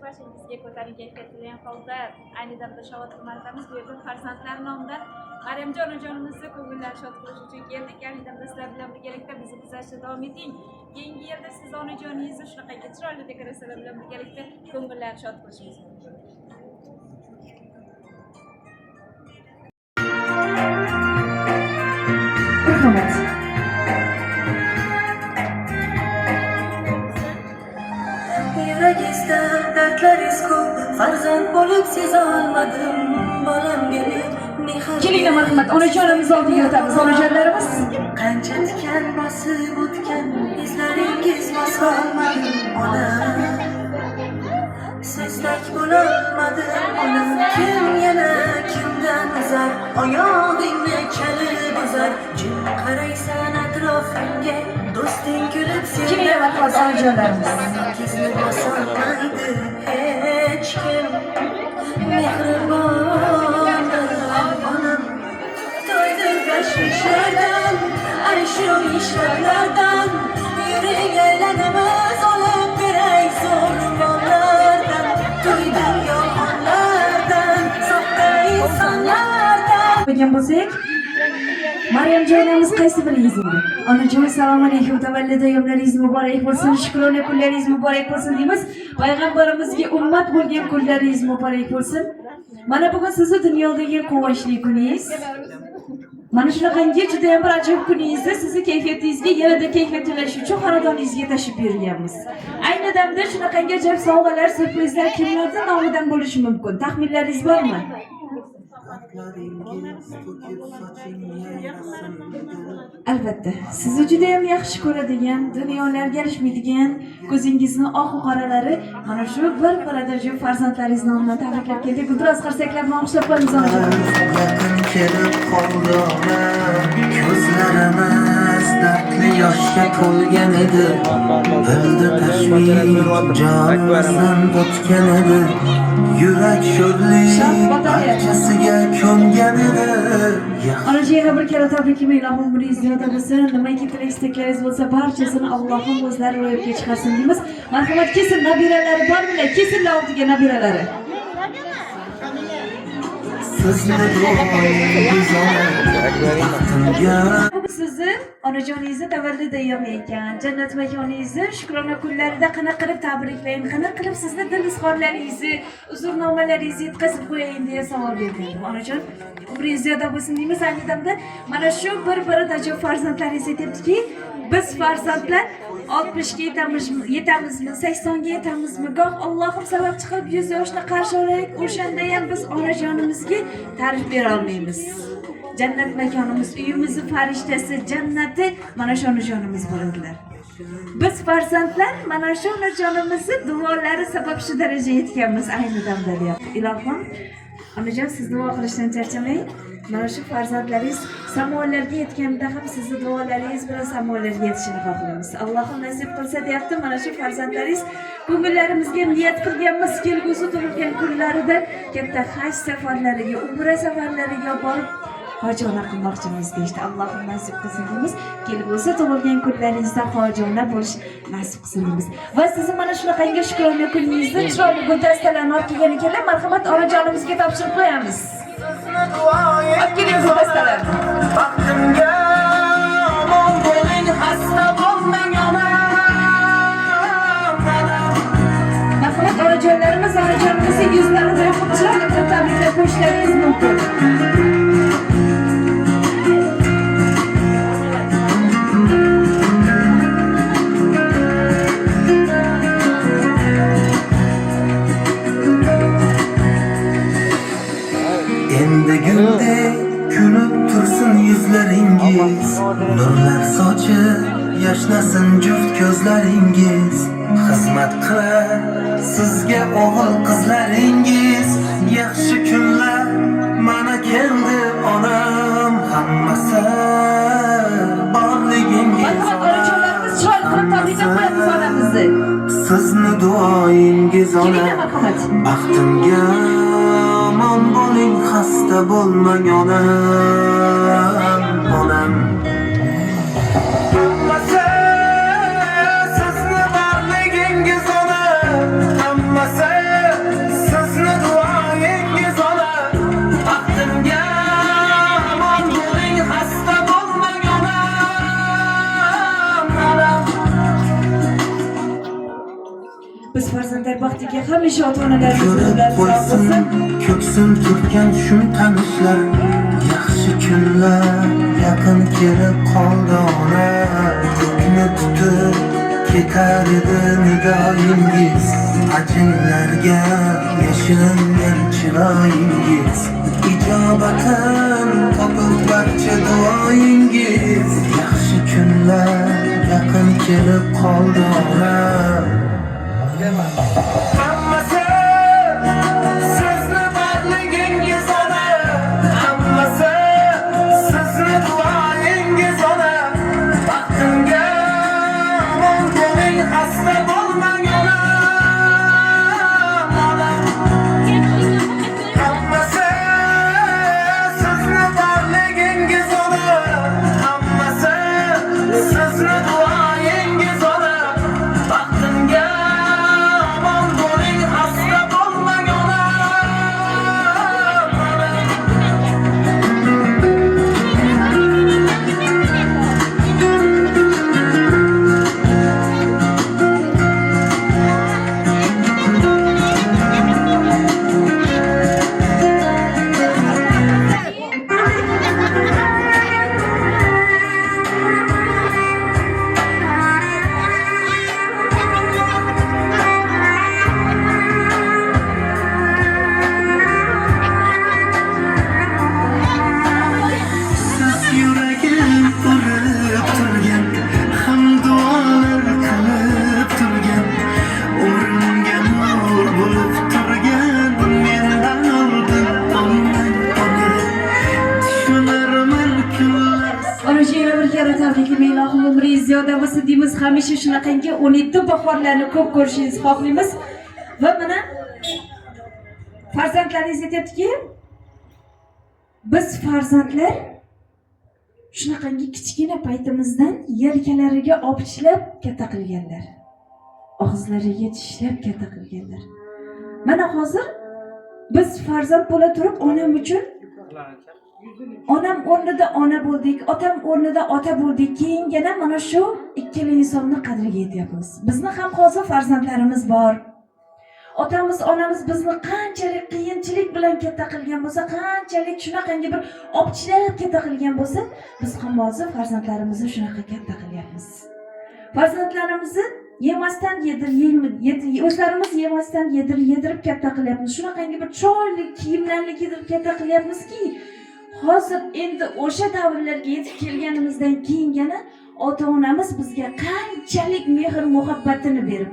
boshingizga ko'tarinki keltirilgan holda ayni damda Shovot tumanidamiz. Bu yerda farzandlar nomidan Maryamjon onajonimizni ko'ngillari shod qilish uchun keldik. Ayni damda sizlar bilan birgalikda bizni kuzatishda davom eting. Keyingi yilda siz onajoningizni shunaqangi chiroyli dekoratsiyalar bilan birgalikda ko'ngillari shod qilishimiz mumkin. Marhamat. Yuragizda dardlaringiz ko'p, farzand bo'lib seza olmadim, bolam gelib mehr. Kelinglar marhamat, onajonimiz oldiga o'tamiz, onajonlarimiz. Qancha tikan bosib o'tgan izlaringiz bosolmadim, onam. Sizdek bo'lolmadim, onam. Kim yana kimdan uzar, oyog'ingni chalib uzar. Jim qaraysan atrofingga, do'sting kulib Kelinglar marhamat, onajonlarimiz. Sizni bosolmaydi hech kim. Mehribon onam, to'ydi tashvishlardan, ana shu ishlardan. Yuring aylanamiz, olib beray zo'rmonlardan. To'ydim yolg'onlardan, soxta insonlardan. Bo'lgan bo'lsak, Maryamjonimiz qaysi biringiz edi? Onajon assalomu alaykum, tavallud ayyomlaringiz muborak bo'lsin, shukrona kunlaringiz muborak bo'lsin deymiz. Payg'ambarimizga ummat bo'lgan kunlaringiz muborak bo'lsin. Mana bugun sizni dunyodagi quvonchli kuningiz. Mana shunaqangi juda ham bir ajoyib kuningizda sizni kayfiyatingizga yanada kayfiyatlash uchun xonadoningizga tashrif buyurganmiz. Ayni damda shunaqangi ajoyib sovg'alar, syurprizlar kimlarning nomidan bo'lishi mumkin? Taxminlaringiz bormi? Albatta, sizni juda ham yaxshi ko'radigan, dunyolarga erishmaydigan, ko'zingizni oq qoralari mana shu bir ajoyib farzandlaringiz nomidan tabriklab keldik. Guldiroz qarsaklarni olqishlab qo'yamiz onajonimiz. Yaqin kelib qoldi ona, ko'zlarimiz dardli yoshga to'lgan edi. Bildi tashvish jonimizdan o'tgan edi. Yurak sho'rlik barchasiga ko'ngan edi. Onajon yana bir karra tabriklayman, Ilohim umringiz ziyoda bo'lsin. Nimaiki tilak-istaklaringiz bo'lsa barchasini Allohim o'zlari ro'yobga chiqarsin deymiz. Marhamat, kelsin nabiralari bormi? Kelsinlar oldiga nabiralari. Sizni onajoningizni tavallud ayyomi ekan, jannat makoningizni shukrona kunlarida qanaqa qilib tabriklayin, qanaqa qilib sizni dil izhorlaringizni, uzrnomalaringizni yetkazib qo'yayin deya savol berdim. Onajon, umringiz ziyoda bo'lsin deymiz. Ayni damda mana shu bir ajoyib farzandlaringiz aytibdiki, biz farzandlar 60 ga yetamizmi, 80 ga yetamizmi, goh Allohim sababchi qilib 100 yoshni qarshi olaylik, o'shanda ham biz onajonimizga ta'rif bera olmaymiz. Jannat makonimiz, uyimizni farishtasi, jannati mana shu onajonimiz bo'ladilar. Biz farzandlar mana shu onajonimizni duolari sabab shu darajaga yetganmiz ayni damda deyapti. Ilohim, onajon siz duo qilishdan charchamang. Mana shu farzandlaringiz samolarga yetganda ham sizni duolaringiz bilan samolarga yetishini xohlaymiz. Allohim nasib qilsa deyapti, mana shu farzandlaringiz ko'ngillarimizga niyat qilganmiz, kelgusi tug'ilgan kunlarida katta haj safarlariga, umra safarlariga borib hojona qilmoqchimiz deyishdi. Allohim nasib qilsin deymiz. Kelgusi tug'ilgan kunlaringizda hojona bo'lish nasib qilsin deymiz. Va sizni mana shunaqangi shukrona kuningizni chiroyli guldastalarni olib kelgan ekanlar. Marhamat, onajonimizga topshirib qo'yamiz. Akkining guldastalar. Baxtimga omon bo'ling, xasta bo'lmang onam. Marhamat, onajonlarimiz, onajonimizga yuzlarida yoqib chiroyli qilib tabriklab qo'yishlaringiz mumkin. Endi gulday kulib tursin yuzlaringiz, nurlar sochib yashnasin juft ko'zlaringiz. Xizmat qilar sizga o'g'il qizlaringiz. Yaxshi kunlar mana keldi onam, hammasi borligingiz. Onajonlarimiz chiroyli qilib tabriklab qo'yamiz onamizni. Sizni duoyingiz Kelinglar onam, marhamat. baxtimga omon bo'ling, xasta bo'lmang onam, onam. Hammasi sizni borligingiz onam, hammasi baxtiga hamisha ota-onalarimiz Ko'rib ular sog' qo'ysin bo'lsin. ko'ksim turgan shum tanishlar, yaxshi kunlar yaqin kelib qoldi ona. Ko'kni tutib ketar edi nidoyingiz, ajinlarga yashiringan chiroyingiz, ijobatin topib barcha duoyingiz. Yaxshi kunlar yaqin kelib qoldi ona. Hammasi sizni borligingiz ona, hammasi sizni duoyingiz ona. Baxtimga omon bo'ling, xasta bo'lmang ona. Hammasi sizni borligingiz ona, hammasi sizni duoyingiz ona. Baxtimga omon bo'ling, xasta bo'lmang ona. Siz yuragim urib turgan, ham duolar qilib turgan, umrimga nur bo'lib turgan, mendan oldin olmang ona. Tushunarman kunlar Onajon yana bir karra tabriklayman. Ilohim umringiz ziyoda bo'lsin deymiz. Hamisha shunaqangi 17 bahorlarni ko'p ko'rishingizni xohlaymiz. Va mana farzandlaringiz aytibdiki, biz farzandlar shunaqangi kichkina paytimizdan yelkalariga opichlab katta qilganlar. Og'izlariga tishlab katta qilganlar. Mana hozir biz farzand bo'la turib onam uchun onam o'rnida ona bo'ldik, otam o'rnida ota bo'ldik. Keyingina mana shu ikkala insonni qadriga yetyapmiz. Bizni ham hozir farzandlarimiz bor. Otamiz, onamiz bizni qanchalik qiyinchilik bilan katta qilgan bo'lsa, qanchalik shunaqangi bir opichlab katta qilgan bo'lsa, biz ham hozir farzandlarimizni shunaqa katta qilyapmiz. Farzandlarimizni yemasdan o'zlarimiz yemasdan yedirib katta qilyapmiz. Shunaqangi bir chiroyli kiyimlarni kiydirib katta qilyapmizki, hozir endi o'sha davrlarga yetib kelganimizdan keyingina ota-onamiz bizga qanchalik mehr muhabbatini berib,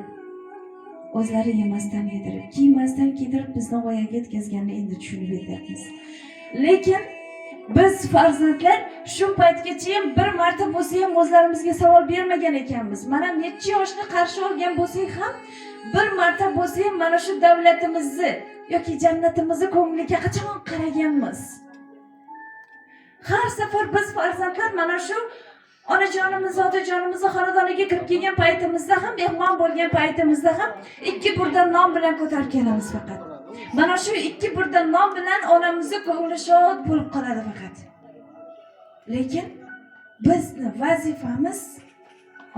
o'zlari yemasdan yedirib, kiymasdan kiydirib bizni voyaga yetkazganini endi tushunib yetyapmiz. Lekin biz farzandlar shu paytgacha ham bir marta bo'lsa ham o'zlarimizga savol bermagan ekanmiz. Mana necha yoshni qarshi olgan bo'lsak ham bir marta bo'lsa ham mana shu davlatimizni yoki jannatimizni ko'ngliga qachon qaraganmiz? Har safar biz farzandlar mana shu onajonimiz, otajonimizni xonadoniga kirib kelgan paytimizda ham, mehmon bo'lgan paytimizda ham ikki burdan non bilan ko'tarib kelamiz faqat. Mana shu ikki burdan non bilan onamizni ko'ngli shod bo'lib qoladi faqat. Lekin bizni vazifamiz,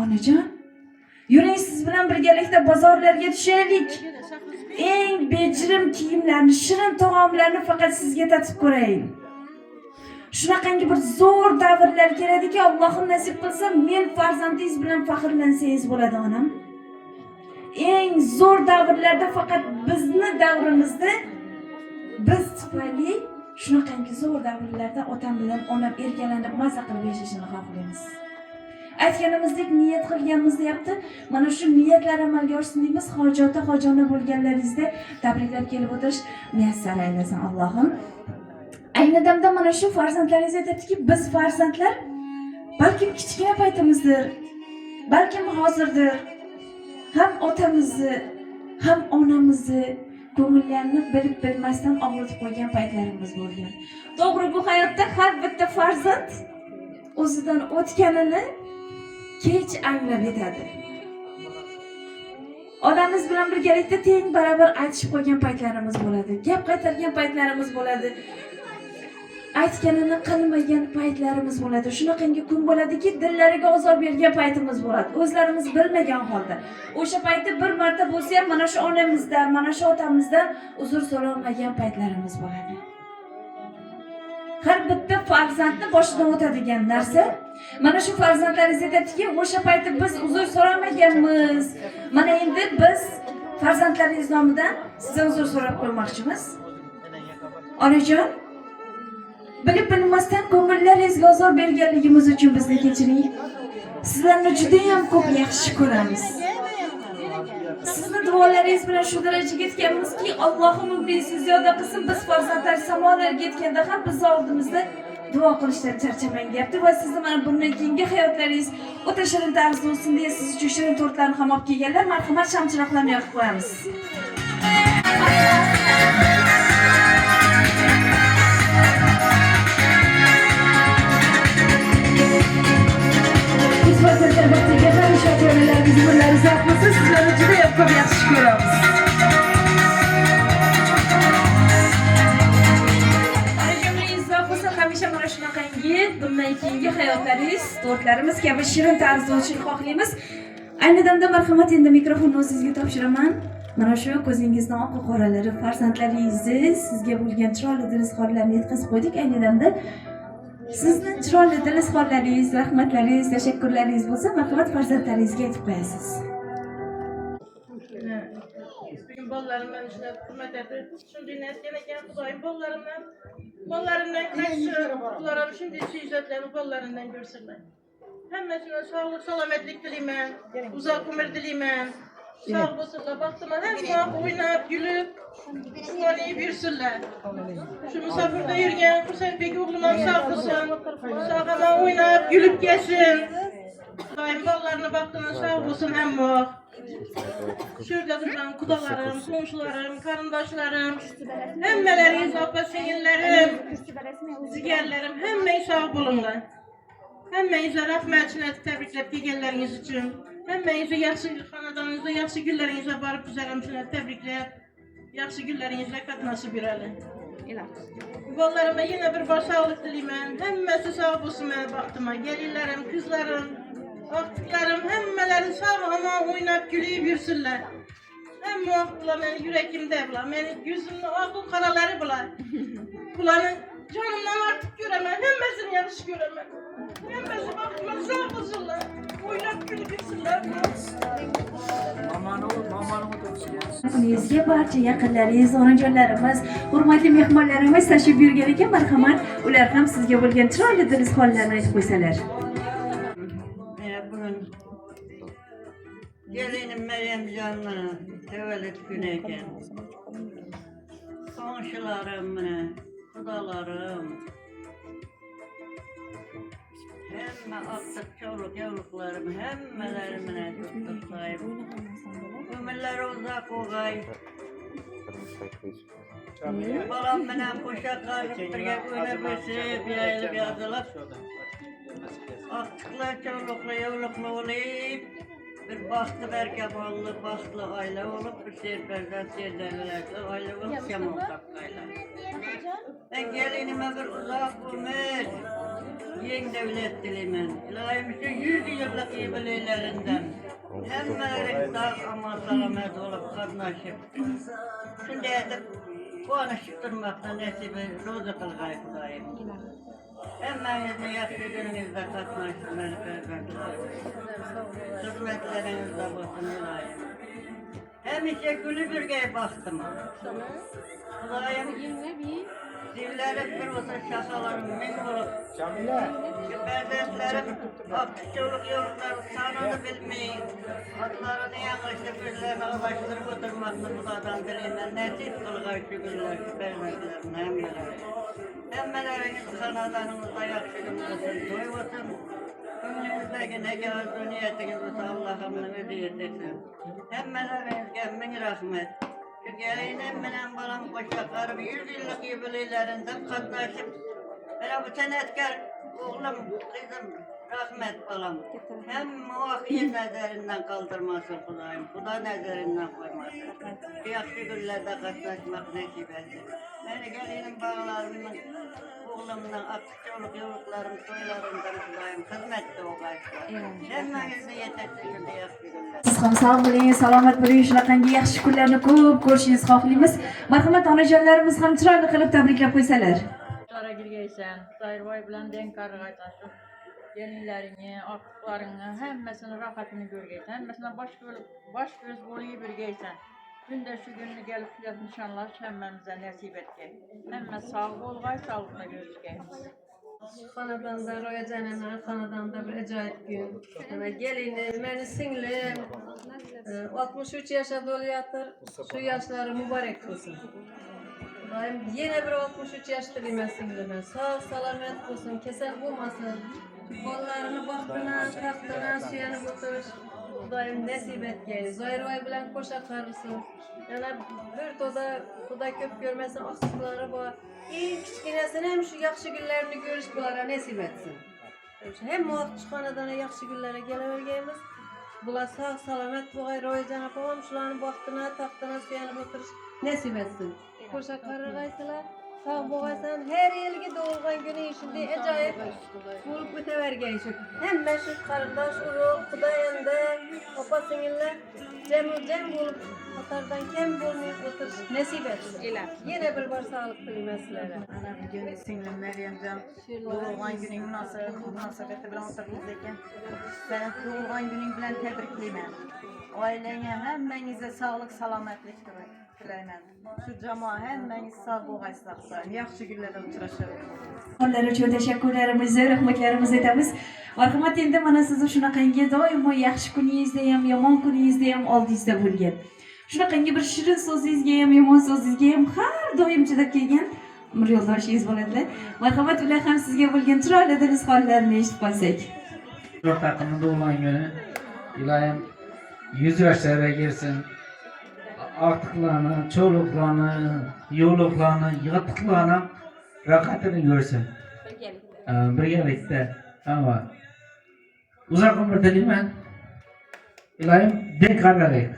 onajon, yuring siz bilan birgalikda bozorlarga tushaylik. Eng bejirim kiyimlarni, shirin taomlarni faqat sizga tatib ko'rayin. Shunaqangi bir zo'r davrlar keladiki, Allohim nasib qilsa, men farzandingiz bilan faxrlansangiz bo'ladi onam. Eng zo'r davrlarda faqat bizni davrimizda biz tufayli shunaqangi zo'r davrlarda otam bilan onam erkalanib maza qilib yashashini xohlaymiz. Aytganimizdek niyat qilganmiz deyapti. Mana shu niyatlar amalga oshsin deymiz. Hojota, hojona bo'lganlaringizda tabriklab kelib o'tish muyassar aylasin Allohim. Ayni damda mana shu farzandlaringiz aytibdiki, biz farzandlar balkim kichkina paytimizdir, balkim hozirdir, ham otamizni, ham onamizni ko'ngillarini bilib bilmasdan og'ritib qo'ygan paytlarimiz bo'lgan. To'g'ri, bu hayotda har bitta farzand o'zidan o'tganini kech anglab yetadi. Onamiz bilan birgalikda teng barabar aytishib qo'ygan paytlarimiz bo'ladi, gap qaytargan paytlarimiz bo'ladi. aytganini qilmagan paytlarimiz bo'ladi. Shunaqangi kun bo'ladiki, dillariga ozor bergan paytimiz bo'ladi. O'zlarimiz bilmagan holda. O'sha paytda bir marta bo'lsa ham mana shu onamizdan, mana shu otamizdan uzr so'ramagan paytlarimiz bo'ladi. Har bitta farzandni boshidan o'tadigan narsa, mana shu farzandlaringiz aytadiki, o'sha paytda biz uzr so'ramaganmiz. Mana endi biz farzandlaringiz nomidan sizdan uzr so'rab qo'ymoqchimiz. Onajon, bilib bilmasdan ko'ngillaringizga ozor berganligimiz uchun bizni kechiring. Sizlarni juda ham ko'p yaxshi ko'ramiz. Sizni duolaringiz bilan shu darajaga yetganmizki, Allohim umringizni ziyoda qilsin. Biz farzandlar samolarga yetganda ham biz oldimizda duo qilishdan charchamang deyapti va sizni mana bundan keyingi hayotlaringiz o'ta shirin tarzda bo'lsin deya siz uchun shirin tortlarni ham olib kelganlar. Marhamat, shamchiroqlarni yoqib qo'yamiz. Biz farzandlar baxtiga hamisha ota-onalarimiz umrlari uzoq bo'lsin. Sizlarni juda ham ko'p yaxshi ko'ramiz. Hamisha mana shunaqangi bundan keyingi hayotlaringiz, tortlarimiz kabi shirin tarzda o'tishini xohlaymiz. Ayni damda marhamat, endi mikrofonni o'zingizga topshiraman. Mana shu ko'zingizdan oq qoralari farzandlaringizni sizga bo'lgan chiroyli dilizxorlarni yetkazib qo'ydik. Ayni damda sizni chiroyli dilizxorlaringiz, rahmatlaringiz, tashakkurlaringiz bo'lsa, marhamat farzandlaringizga aytib qo'yasiz. Bugün bollarımdan işte hürmet edip, şimdi netken Xudoyim bollarımdan kaçsın, bularım şimdi süyüzetlerini bollarından görsünler. Hemmesine sağlık, salametlik dileymen, uzak ömür dileymen, sağ olsunlar, baktıma hem oynayıp, gülüp, oynayıp yürüsünler. Şu misafirde yürüyen, Hüseyin peki oğluma sağ olsun, sağ oynayıp, gülüp geçsin. Xudoyim bollarına baktığına sağ olsun hem o. Şurada duran kudalarım, komşularım, karındaşlarım, hemmeleriniz, abla-singillerim, zigerlerim, hemmeyi sağ bulunlar. Hemmeyinize rahmetine tebriklep gelleriniz için, hemmeyinize yaxşı xanadanınızda, yaxşı günlerinizle barıp güzelimsine tebriklep, yaxşı günlerinizle katnası bir eli. Bollarıma yine bir baş sağlık dileymen, hemmesi sağ bulsun bana baktıma, gelirlerim, kızlarım, Aktıklarım hemmeleri sağ ama oynayıp gülüyüp yürüsünler. Hem muhabbetler beni yürekimde bula, beni yüzümde akıl karaları bula. Bulanın canımdan artık göremem, hemmesini yanlış göremem. Hemmesi baktıma sağ olsunlar, oynayıp gülüp yürüsünler. Kuningizga barcha yaqinlaringiz, onajonlarimiz, hurmatli mehmonlarimiz tashrif buyurgan ekan, marhamat, ular ham sizga bo'lgan chiroyli dilizxorlarni aytib qo'ysalar. Gelinim Meryem Can'la tevellit güneyken komşularım, kudalarım hemme attık çoluk yavuklarım hemmelerimine tuttuk sahip. Ömürleri uzak oğay. Balam menen kuşa karşıp birge öyle besip yayılıp yazılıp attıklar çolukla yavukla olayıp bir bahtı berkeballı, bahtlı aile olup bir serperden serdenlerle aile olup yaman tapkayla. Ben gelinime bir uzak ömür, yeng devlet dilimen. İlahimizin 100 yıllık iyibiliklerinden. Hemmeleri sağ aman salamet olup kadnaşıp. Şimdi edip konuşup durmakta nesibi rozu kılgay Kudayım. Hemmenizin yaxşı gününüzde katnaştım beni perverdiler. Hizmetlerinizde olsun ilayim. Hemişe gülü bürgeye baktım. Kudayım, dillerim bir olsa şakalarım min olup. Berdetlerim, akışçılık yolları sanını bilmeyin. Adlarını yanlışlı birilerine ulaştırıp oturmakta Kudadan birinden nesip kılgay şükürler şu berdetlerim hemmeleri. Hemmeleriniz kanadanınızda yaxşı gününüzün doymasın. Önünüzdeki ne gözlü niyetiniz olsa Allah'ımla ödeyet etsin. Hemmelerinizge min rahmet. Şu gelinim menen balam koşaklarım 100 yıllık yubileylerinden katlaşıp bana bu senetkar oğlum, kızım Rahmet balam. Hem muvakkil nezerinden kaldırmasın Kudayım. Kuda nezerinden koymasın. Yaxşı günlerde katlaşmak nasip etsin. Beni gelinim bağlarımın, oğlumdan, akçoluk yoluklarım, soylarımdan Kudayım. Hizmette o kaçlar. Cennenizi yetettiğinde yaxşı günler. Siz ham sog' bo'ling, salomat bo'ling, shunaqangi yaxshi kunlarni ko'p ko'rishingizni xohlaymiz. Marhamat onajonlarimiz ham chiroyli qilib tabriklab qo'ysalar. Sonra girgeysen, Zahirboy bilen denk kargaytaşıp, gelinlerini, akıklarını, hemmesinin rahatını görgeysen, hemmesine baş göz boyu birgeysen. Günde şu gününü gelip filat nişanlaş, hemmemize nasip etken. Hemme sağ olgay, sağlıkla görüşkeyimiz. Xonadonda Ro'yajanana, xonadonda bir ajoyib kun. Ana gelinim, meni singlim 63 yoshga to'layotir. Shu yoshlari muborak bo'lsin. Xudoyim yana bir 63 yosh tilayman singlimga. Sog' salomat bo'lsin, kasal bo'lmasin. Bolalarini baxtidan, taxtidan suyanib o'tirish Xudoyim nasib etgay. Zoirvoy bilan qo'sha qarg'sin. Yana bir to'da Xudo ko'p ko'rmasin, oqsoqlari bor. Eng kichkinasini ham shu yaxshi kunlarni ko'rish bularga nasib etsin. Hem muvaffaq xonadona yaxshi kunlarga kelaverganmiz. Bular sog' salomat bo'lg'ay, Ro'yajon opam shularni baxtına, taxtına suyanib o'tirish nasib etsin. Qo'sha qarg'aysalar, sog' bo'lg'aysan, har yilgi tug'ilgan kuning shunday ajoyib bo'lib o'tavergan shu. Hamma shu qarindosh urug', Xudo endi opa-singillar jam bo'lib Qatardan kim bo'lmayib o'tirish nasib etsin. Yana bir bor sog'lik tilayman sizlarga. Ana bugün singlim Meryemcan, doğulgan günün münasebeti bilen oturduğunuz eken, ben doğulgan günün bilen tebrikliyim. Ailene hemmenize sağlık, salametlik tilayman. Şu cama hemmeniz sağ olgaysınlar. Yaxşı günlerde uçraşırız. Onlar uchun tashakkurlarimizni, rahmatlarimizni aytamiz. Marhamat, endi mana sizni shunaqangi doimo yaxshi kuningizda ham, yomon kuningizda ham oldingizda bo'lgan. Shunaqangi bir shirin so'zingizga ham, yomon so'zingizga ham har doim chidab kelgan bir yo'ldoshingiz bo'ladilar. Marhamat, ular ham sizga bo'lgan chiroyli izhorlarini eshitib qolsak. O'rtaqimni tug'ilgan kuni iloyim 100 yoshlarga kelsin. Ortiqlarni, cho'luqlarni, yo'luqlarni, yig'itiqlarni rohatini ko'rsin. Birgalikda. Ama uzoq umr tilayman. Iloyim denk qarg'aylik.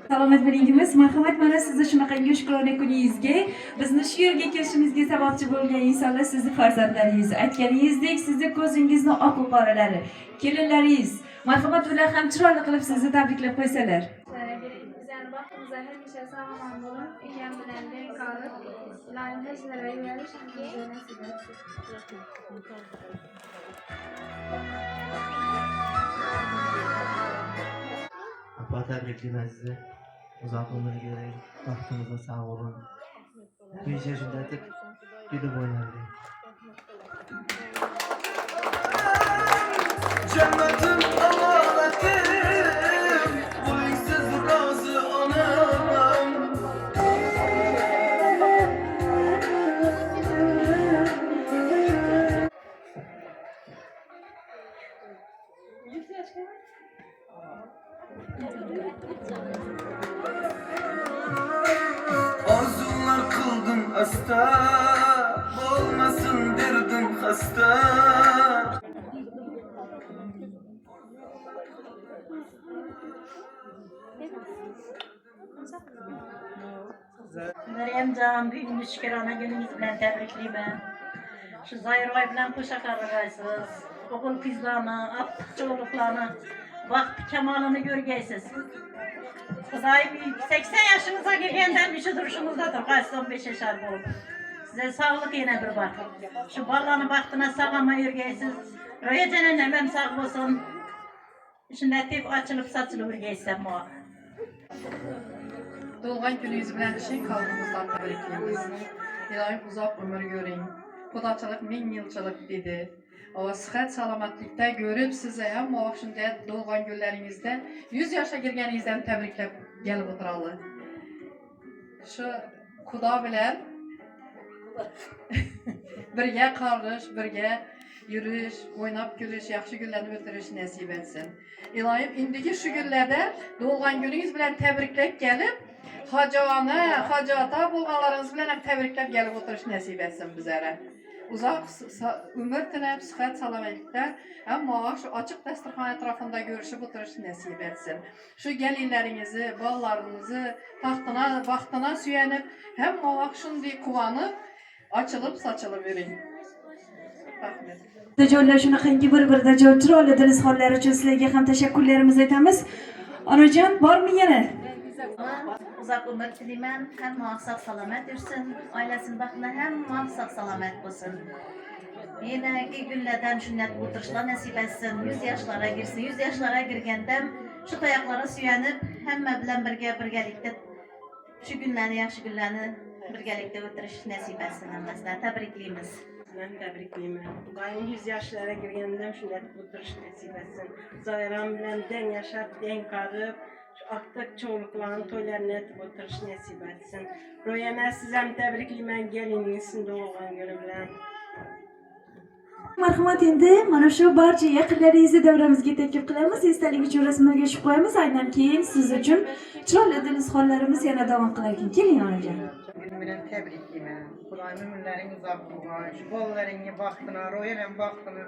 Salomat bo'lingimiz. Marhamat, mana sizni shunaqangi shukrona kuningizga, bizni shu yerga kelishimizga sababchi bo'lgan insonlar sizni farzandlaringiz. Aytganingizdek, sizni ko'zingizning oq qoralari, kelinlaringiz. Marhamat, ular ham chiroyli qilib sizni tabriklab qo'ysalar. Bizani baxtimizda hamisha sog'lom bo'lib, ekan bilan denk qolib, iloyim hech narsa yuvarish bizga nasib etsin. Apa tabriklayman sizni. Uzoq umr ko'ring. Baxtimizda sog' bo'lin. Hamisha shunday deb kulib o'ynaylik. Cennetim amanetim, buliksiz razı anam. Arzular kıldım hasta, olmasın derdim hasta. Meryemcan, bugün şükürana gününüz bilen tebrikliyim. Şu Zahirboy bilen qo'sha qarg'aysiz. O'g'il qizlarni, aptiqcho'liqlarni, vaqt kamalini görgeysiz. Xudoyim 80 yaşınıza girgenden bir şey duruşunuzdadır. Qaysi 15 yaşar bo'lib. Size sağlık yine bir bak. Şu ballarını baktığına sağama yürgeysiz. Ro'yajon hem sağ olsun. Shunday tep açılıp saçılıp yürgeysen bu. Tug'ilgan kuningiz bilan chin qalbimizdan tabriklaymiz. Iloyim uzoq umr ko'ring. Xudochilik ming yilchilik dedi. Va sihat salomatlikda ko'rib, sizni ham muvaffaq shunday tug'ilgan kunlaringizda 100 yoshga kirganingizdan tabriklab kelib o'tiramiz. Shu Xudo bilan birga qarg'ish, birga yurish, o'ynab kulish, yaxshi kunlarni o'tirish nasib etsin. Iloyim indiki shu kunlarda tug'ilgan kuningiz bilan tabriklab kelib, hojona, hojata bo'lganlaringiz bilan ham tabriklab kelib o'tirish nasib etsin bizlarga. uzaq ömür tiləyib, sıhhat, salamatlikdə, amma şu açıq dəsturxan ətrafında görüşüb oturuş nəsib etsin. Şu gəlinlərinizi, ballarınızı taxtına, vaxtına süyənib, həm o vaxt şundi kuvanıb, açılıb, saçılıb verin. Rahmet. Joylar shunaqangi bir-birida joy chiroyli dil izhorlari uchun sizlarga ham tashakkurlarimizni aytamiz. Onajon, bormi yana? Uzak ömür dilemen, hem muhakkak selamet olsun, ailesinin bakımına hem muhakkak selamet olsun. Yine ilk günlerden sünnet oturuşlar nasip etsin, 100 yaşlara girsin, 100 yaşlara girgende şu tayaklara süyenip hem bilen birgelikte şu günlerini, yaxşı günlerini birgelikte oturuş nasip etsin. Mesela tebrikliyimiz. Ben tebrikliyim. Dayım 100 yaşlara girgenden sünnet oturuş nasip etsin. Zayran bilen den yaşap, den karıp, artık çoğulukların toylarını etip oturuş nasip etsin. Royana sizem tebrikliyim, gelininizin doğulan günü bilen. Marhamat, endi mana shu barcha yaqinlaringizni davramizga taklif qilamiz. Esdalik uchun rasmlarga tushib qo'yamiz. Aynan keyin siz uchun chiroyli dil izhorlarimiz yana davom qilar ekan. Keling onajon. Günü bilen tebrikliyim. Kudaym ömürlerin uzak bulgan, şu bollarını baktına, royanen baktına,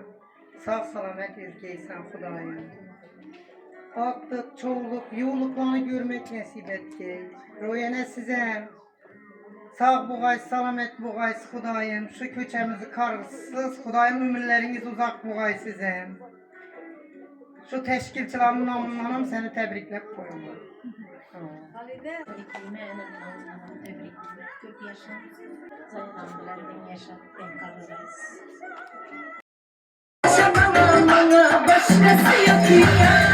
sağ salamet ülkeysen Kudayım. Aktık, çoğuluk, yoğuluklarını görmek nasip etti. Royana size sağ buğay, salamet buğay Kudayım. Şu köçemizi kargısız, Kudayım ömürleriniz uzak buğay size. Şu teşkilçilerin namından seni tebriklep koyuyorlar. Tebrikliyim, tebrikliyim. Köp yaşa, Zayran bilen den yaşa, den kararız. Yaşamam bana başkası yok ya.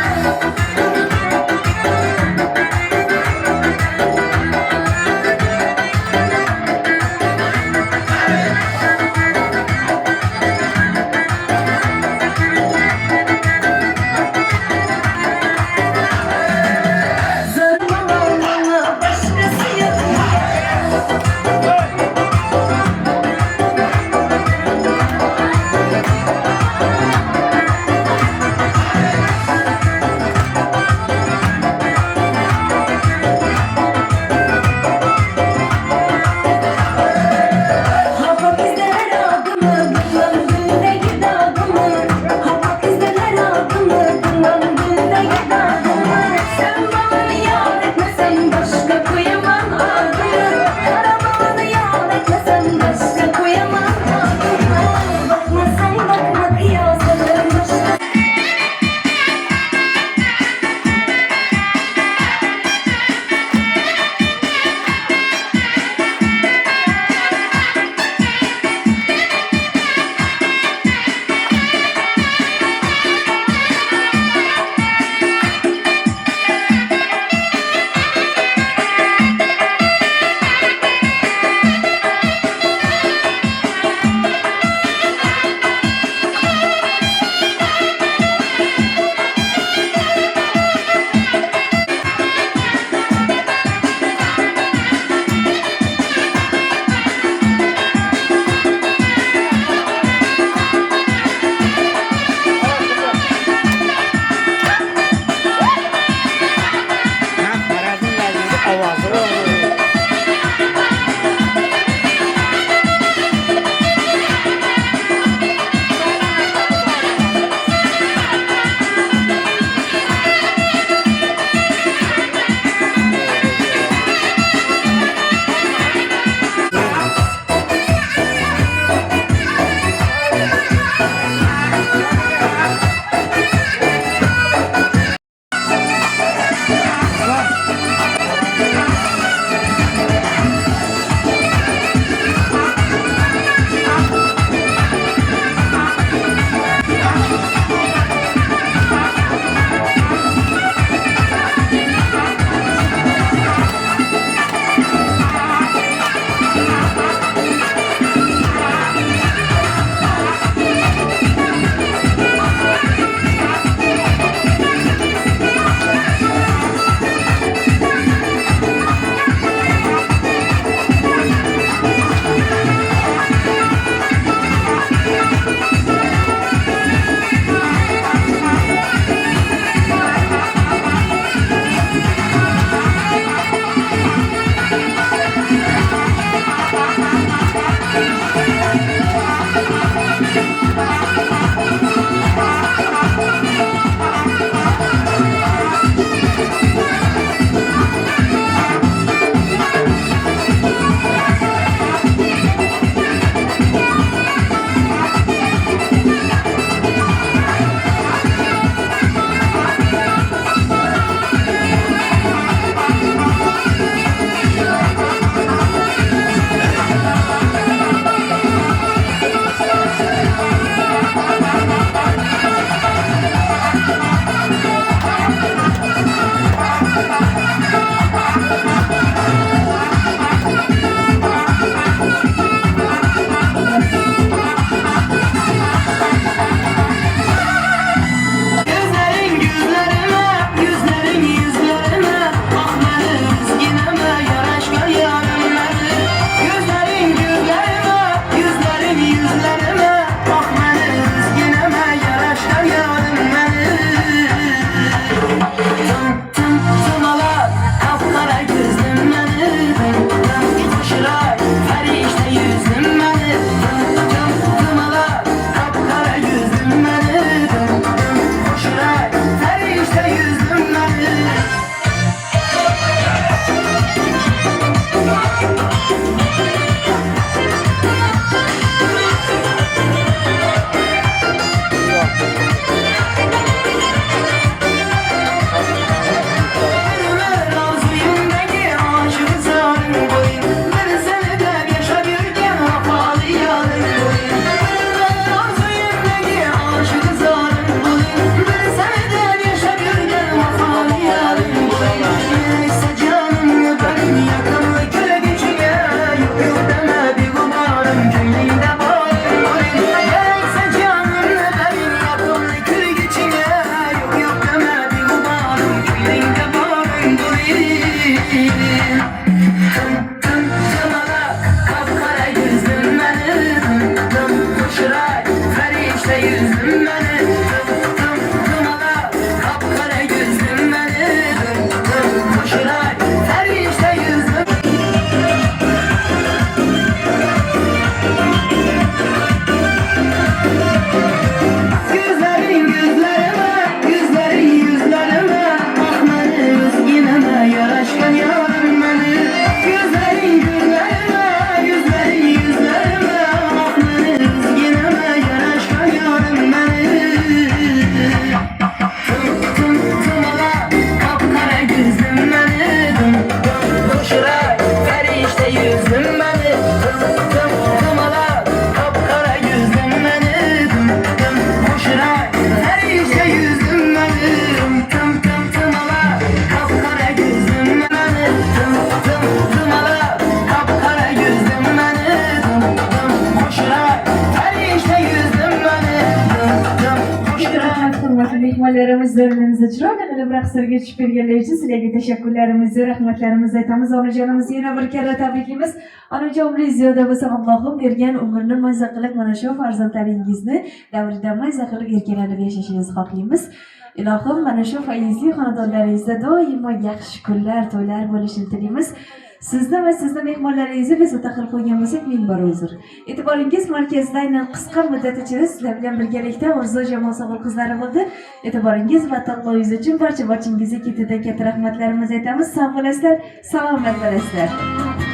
mehmonlarimiz o'rnimizda chiroyli qilib raqslarga tushib berganlar uchun sizlarga tashakkurlarimizni, rahmatlarimizni aytamiz. Onajonimizni yana bir karra tabriklaymiz. Onajon umringiz ziyoda bo'lsin. Allohim bergan umrni maza qilib mana shu farzandlaringizni davrida maza qilib erkalanib yashashingizni xohlaymiz. Ilohim mana shu fayzli xonadonlaringizda doimo yaxshi kunlar, to'ylar bo'lishini tilaymiz. Sizni va sizni mehmonlaringizni bezovta qilib qo'ygan bo'lsak, ming bor uzr. E'tiboringiz markazida aynan qisqa muddat ichida sizlar bilan birgalikda Orzu jamoa sog'lom qizlari bo'ldi. E'tiboringiz va tanlovingiz uchun barchangizga ketidan katta rahmatlarimizni aytamiz. Sog' bo'lasizlar, salomat bo'lasizlar.